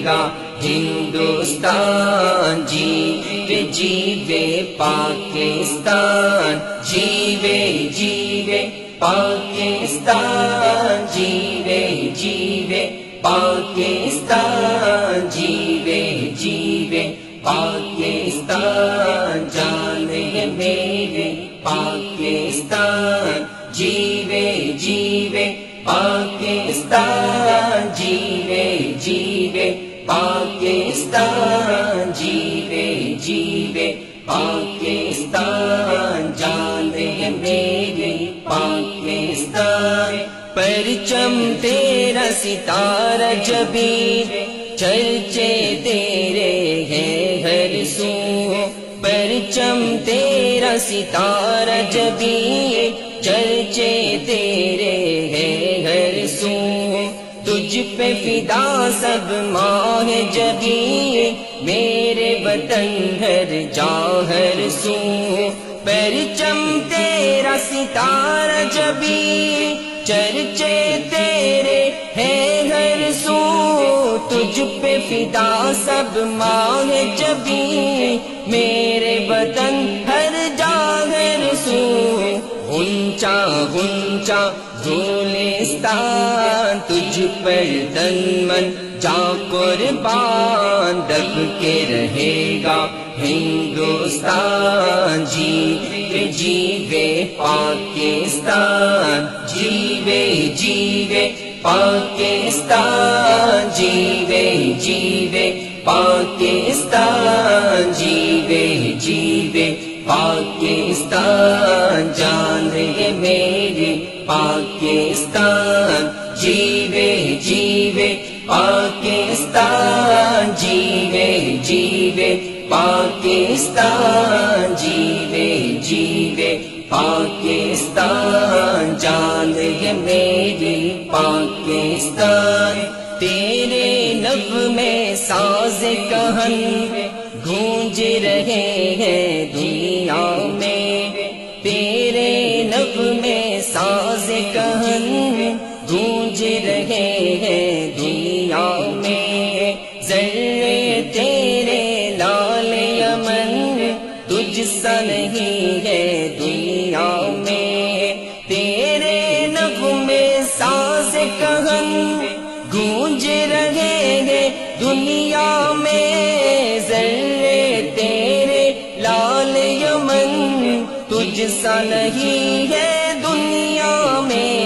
گا ہندوستان، جیوے جیوے پاکستان، جیوے جیوے پاکستان، جیوے جیوے پاکستان، جیوے جیوے پاکستان، جان ہے میرے پاکستان، جیوے جیوے پاکستان، جیوے جیوے پاکستان، جیوے جیوے پاکستان، جان ہے میرے پاکستان، پرچم تیرا ستارہ جبی، چرچے تیرے ہیں ہر سو، پرچم تیرا ستارہ جبی، چرچے تیرے ہیں ہر سو، تجھ پہ فدا سب ماہ جبی، میرے وطن ہر جا ہر سو، پرچم تیرا ستارہ جبی، چرچے تیرے ہیں ہر سو، تجھ پہ فدا سب ماہ جبی، میرے وطن ہر جا ہر سو، غنچہ غنچہ گلستان، تجھ پر تن من جا قربان، دب کے رہے گا ہندوستان، جیوے جیوے پاکستان، جیوے جیوے پاکستان، جیوے جیوے پاکستان، جیوے جیوے پاکستان، جان ہے میری پاکستان، جیوے جیوے پاکستان، جیوے جیوے پاکستان، جیوے جیوے پاکستان، جان ہے میری پاکستان، تیرے نغمے ساز کہن گونج رہے ہیں دنیا میں، تیرے نغمے ساز کہن گونج رہے ہیں دنیا میں، ذرے تیرے لال یمن تجھ سا نہیں ہے دنیا میں، تیرے نغمے ساز کہن گونج رہے ہیں دنیا میں، ذرے تیرے لال یمن تجھ سا نہیں ہے دنیا میں،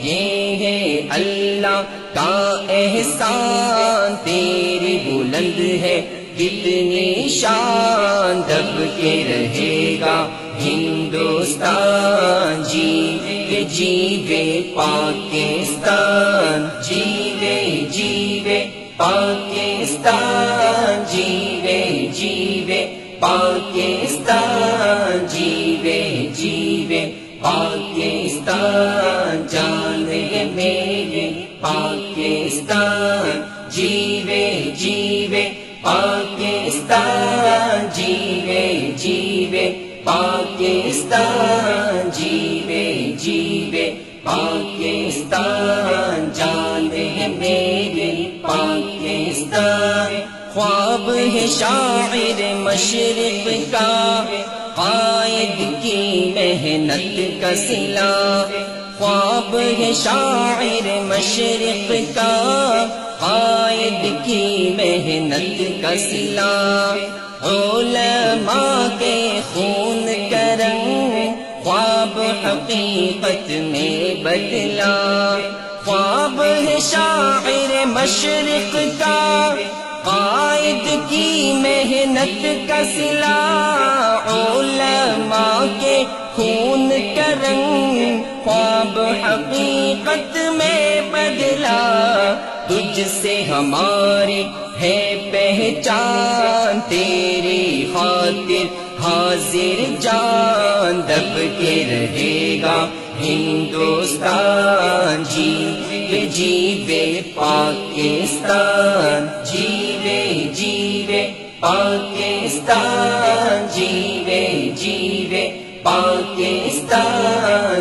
یہ ہے اللہ کا احسان، تیری بلند ہے کتنی شان، دب کے رہے گا ہندوستان، جیوے جیوے پاکستان، جیوے جیوے پاکستان، جیوے جیوے پاکستان، جیوے جیوے پاکستان، جان ہے میرے پاکستان، جیوے جیوے پاکستان، جیوے جیوے پاکستان، جیوے جیوے پاکستان، جان ہے میرے پاکستان، خواب ہے شاعر مشرق کا، قائد کی محنت کا صلہ، خواب ہے شاعر مشرق کا، قائد کی محنت کا صلہ، علماء کے خون کا رنگ خواب حقیقت میں بدلا، خواب ہے شاعر مشرق کا، قائد کی محنت کا صلہ، علماء کے خون کا رنگ خواب حقیقت میں بدلا، تجھ سے ہماری ہے پہچان، تیری خاطر حاضر جان، دب کے رہے گا ہندوستان، جیوے جیوے پاکستان، جیوے جیوے پاکستان، جیوے جیوے پاکستان،